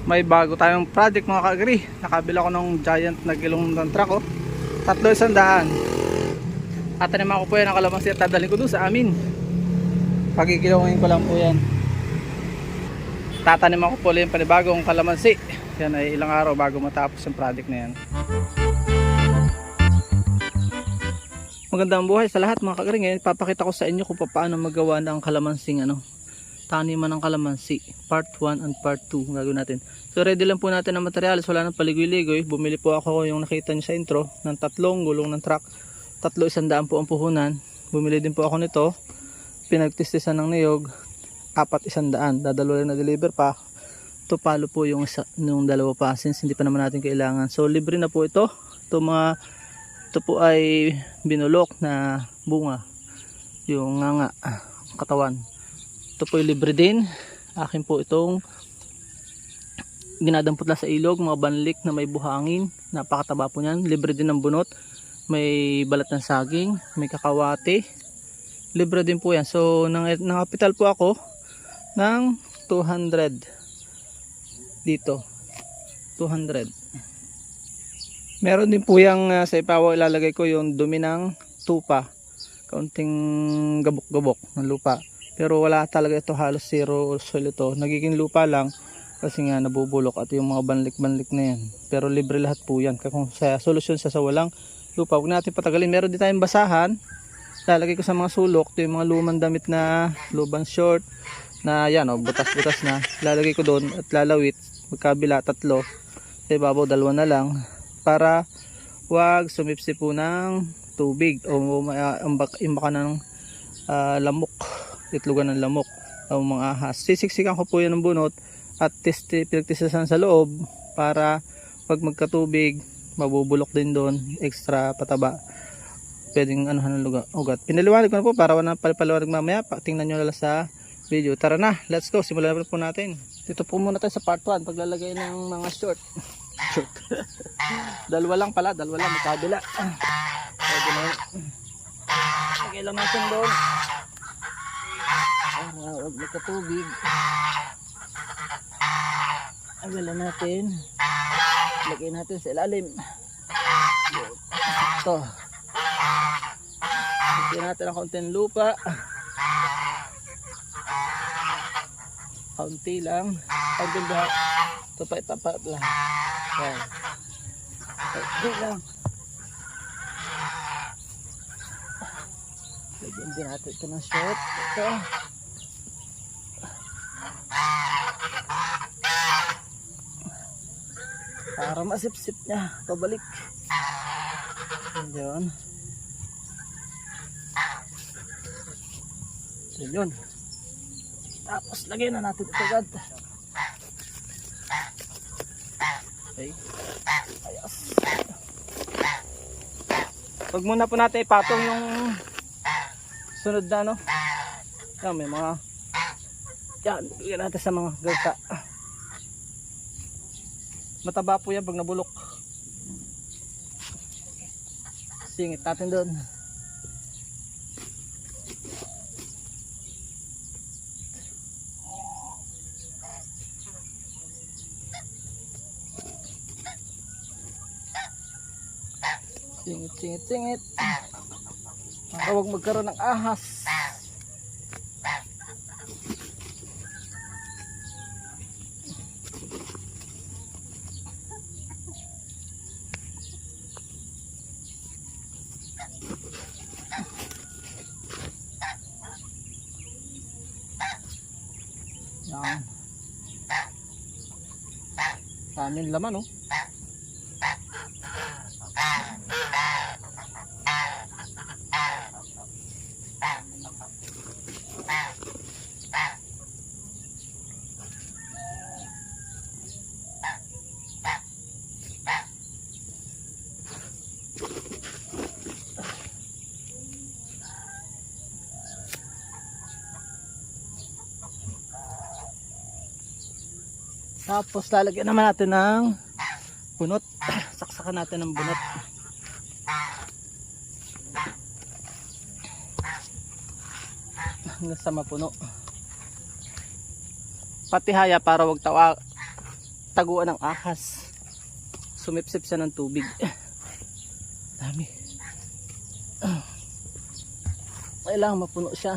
May bago tayong project mga ka-agri. Nakabila ko ng giant na gilong ng truck oh. 3,100. Tataniman ko po yan ang kalamansi at dadalhin ko doon sa amin. Pagigilawin ko lang po yan. Tataniman ko po yung panibagong kalamansi. Yan ay ilang araw bago matapos yung project na yan. Magandang buhay sa lahat mga ka-agri. Ngayon papakita ko sa inyo kung paano magawa ng kalamansing taniman ng kalamansi. Part 1 and part 2 gagawin natin. So ready lang po natin ang materials. Wala nang paligoy-ligoy. Bumili po ako yung nakita nyo sa intro ng 3 gulong ng truck. 3,100 po ang puhunan. Bumili din po ako nito. Pinagtistisan ng niyog. 4,100. Dadalo na deliver pa. Ito palo po yung dalawa pa since hindi pa naman natin kailangan. So libre na po ito. Ito po ay binulok na bunga. Yung nga katawan. Ito po ay libre din. Akin po itong ginadampot lang sa ilog. Mga banlik na may buhangin. Napakataba po niyan. Libre din ng bunot. May balat ng saging. May kakawate. Libre din po yan. So nangapital po ako ng 200 dito. 200. Meron din po yung sa ipawa ilalagay ko yung dumi ng tupa. Kaunting gabok-gabok ng lupa. Pero wala talaga ito, halos zero soil ito. Nagiging lupa lang kasi nga nabubulok at yung mga banlik-banlik na yan. Pero libre lahat po yan. Kung sa solusyon sa walang lupa, huwag natin patagalin. Meron din tayong basahan. Lalagay ko sa mga sulok. Ito yung mga lumang damit na lubang short na yan o, butas-butas na. Lalagay ko doon at lalawit. Magkabila 3. Sa ibabaw 2 na lang. Para wag sumipsi po ng tubig o imbaka ng lamok. Itlogan ng lamok o mga ahas. Sisiksikan ko po yan ng bunot at pinagtisasan sa loob para pag magkatubig mabubulok din doon, extra pataba, pwedeng anuhan ng ugat. Pinaliwanag ko na po para wala paliwanag mamaya. Tingnan nyo lang sa video. Tara na, let's go, simulan na po natin. Dito po muna tayo sa part 1, paglalagay ng mga short. Dalawa lang magkabila. Pwede na yun. Lagay lang natin doon huwag magkatubig. Agalan natin. Lagay natin sa ilalim. Ito. Lagyan natin ang konting lupa. Kaunti lang. Pagod lahat. Ito pa itapat lang. Ayan. Kaunti lang. Lagyan din natin ito ng short. Ito. Para masip-sip niya pabalik. Yun. Yun. Tapos lagyan na natin ito agad. Okay. Ayos. Huwag muna po natin ipatong yung sunod na yan, may mga yan, lagyan natin sa mga gata. Mataba po yan pag nabulok. Singit natin doon. Singit. Para huwag magkaroon ng ahas. Yan. Daming laman Tapos lalagyan naman natin ng bunot. Saksakan natin ng bunot. Hanggang sa mapuno. Pati haya para wag taguan ng ahas. Sumipsip siya ng tubig. Dami. Kailangan mapuno siya.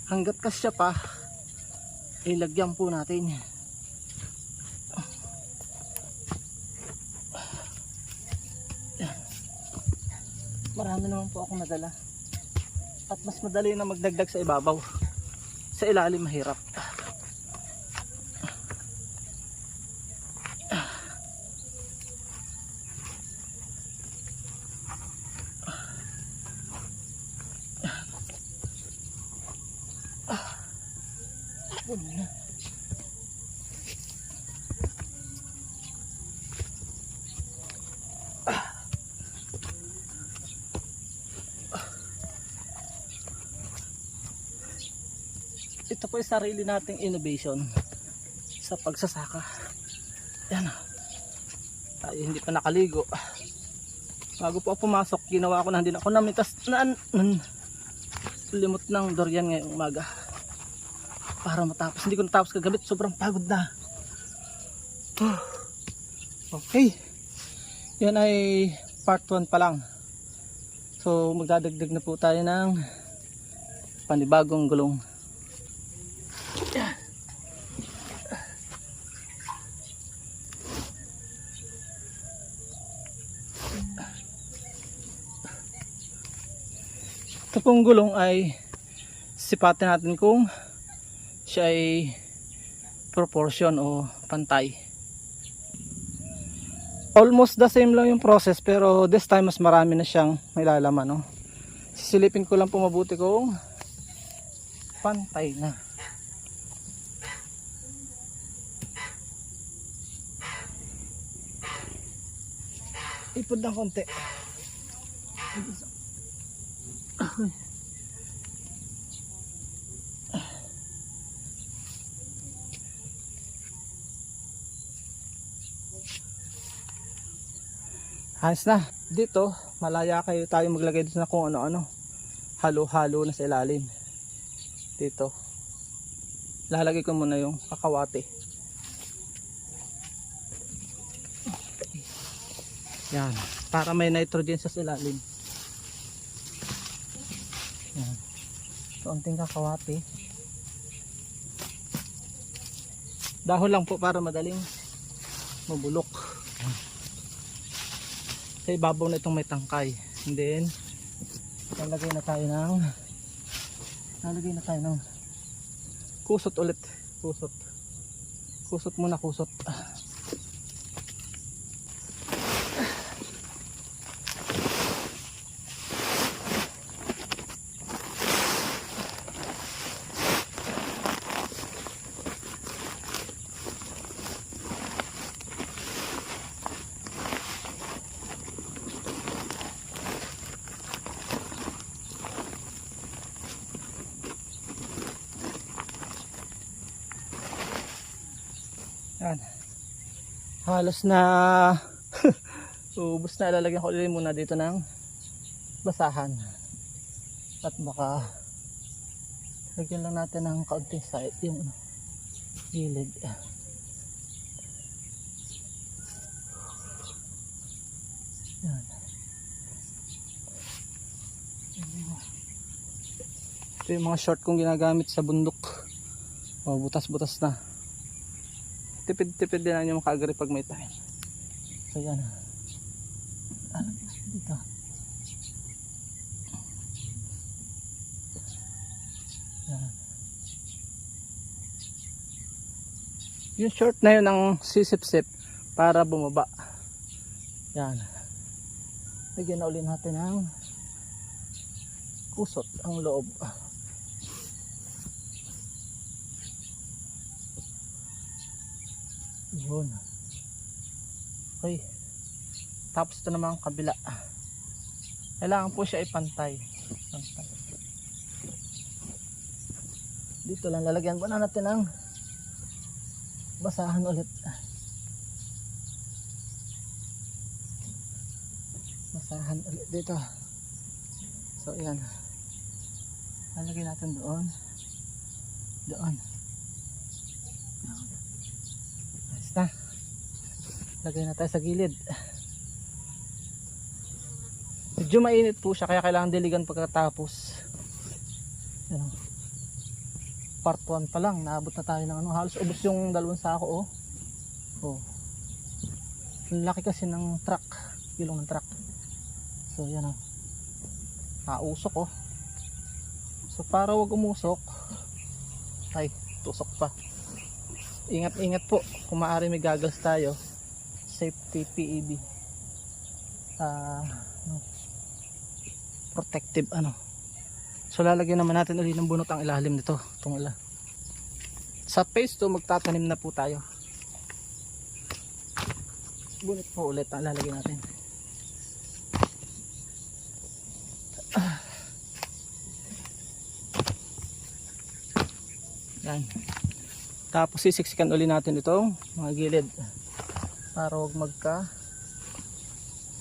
Hanggat kasya pa, ilagyan po natin. Marami naman po akong nadala. At mas madali na magdagdag sa ibabaw. Sa ilalim mahirap. Ito po yung sarili nating innovation sa pagsasaka. Yan. Tayo hindi pa nakaligo. Bago po ako pumasok, ginawa ko na din ako namitas na limot ng durian ngayong umaga. Para matapos. Hindi ko natapos kagabi. Sobrang pagod na. Okay. Yan ay part 1 pa lang. So magdadagdag na po tayo ng panibagong gulong. Ito pong gulong ay sipatin natin kung siya ay proportion o pantay. Almost the same lang yung process, pero this time mas marami na siyang may lalaman, no? Sisilipin ko lang po mabuti kung pantay na. Ipod ng konti. Ayos na. Dito, malaya kayo tayo maglagay dito na kung ano-ano. Halo-halo na sa ilalim. Dito. Lalagay ko muna yung kakawate. Yan. Para may nitrogen sa ilalim. Yan. Kaunting kakawate. Dahon lang po para madaling mabulok. Sa ibabaw na itong may tangkay. And then lalagay na tayo ng kusot ulit. Kusot muna, kusot. Yan. Halos na ubos na. Ilalagyan ko ulit muna dito ng basahan. At baka lagyan lang natin ng kaunting side yung gilid. Yan. Ito yung mga short kong ginagamit sa bundok. O, butas-butas na. Tipid-tipid din na yung makagari pag may time. So yan. Dito. Yan. Yung short na yun ang sisip-sip para bumaba. Yan. Lagyan na ulit natin ng usot ang loob. Yun. Okay. Tapos ito naman ang kabila. Kailangan po siya ipantay. Dito lang lalagyan po na natin ang basahan ulit. Basahan ulit dito. So ayan. Lalagyan natin doon. Doon. Basta. Lagay na tayo sa gilid. Medyo mainit po siya kaya kailangan diligan pagkatapos. Yan. Part 1 pa lang, naabot na tayo ng ano, halos ubos yung 2 sako. Oh. Ang laki kasi ng truck, ilong ng truck. So yan oh. Usok oh. So para wag umusok, ay tusok pa. Ingat-ingat po kung maaari may goggles tayo. Safety PED. No. Protective ano. So lalagyan naman natin ulit ng bunot ang ilalim nito, itong sa phase 2 magtatanim na po tayo. Bunot po ulit ang lalagyan natin. Yan. Tapos sisiksikan ulit natin itong mga gilid para huwag magka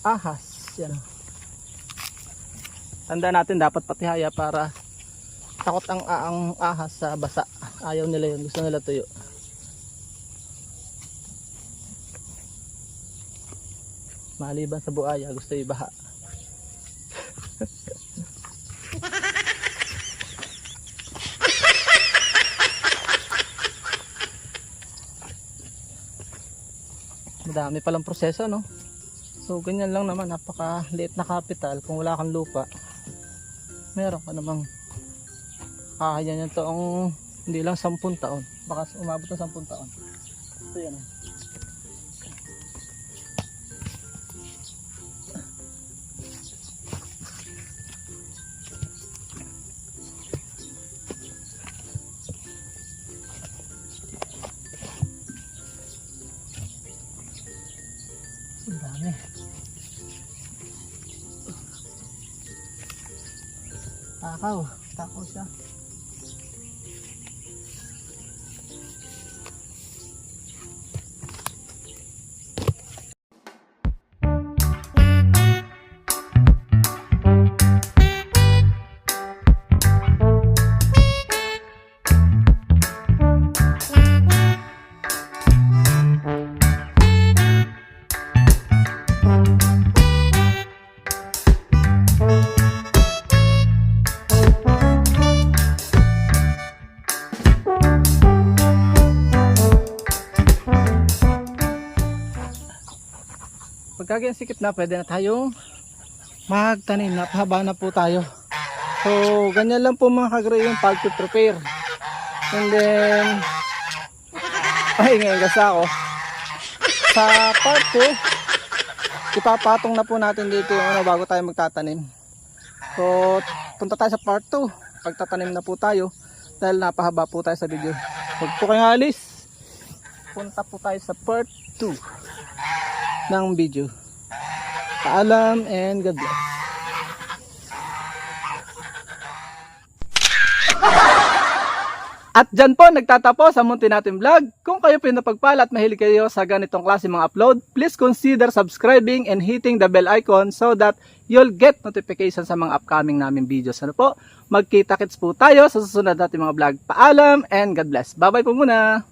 ahas. Yan. Tanda natin dapat patihaya para takot ang ahas sa basa. Ayaw nila yun, gusto nila tuyo. Maliban sa buaya, gusto ibaha. Madami palang proseso, no? So ganyan lang naman, napaka-liit na capital kung wala kang lupa. Meron ka namang kaya niyan toong hindi lang 10 taon, baka umabot ng 10 taon. So yan. Ang dami. Takaw siya. Pagkagyan sikip na, pwede na tayong magtanim. Napahaba na po tayo. So ganyan lang po mga kagre yung pulp to prepare. And then ay ngayon gasa ako sa part 2 ipapatong na po natin dito yung ano bago tayo magtatanim. So punta tayo sa part 2 pagtatanim na po tayo dahil napahaba po tayo sa video. Huwag po kayong alis, punta po tayo sa part 2 ng video. Paalam and God bless. At dyan po nagtatapos ang munti natin vlog. Kung kayo pinapagpala at mahilig kayo sa ganitong klase mga upload, please consider subscribing and hitting the bell icon so that you'll get notification sa mga upcoming namin videos. Ano po? Magkita-kits po tayo sa susunod natin mga vlog. Paalam and God bless. Bye bye po muna.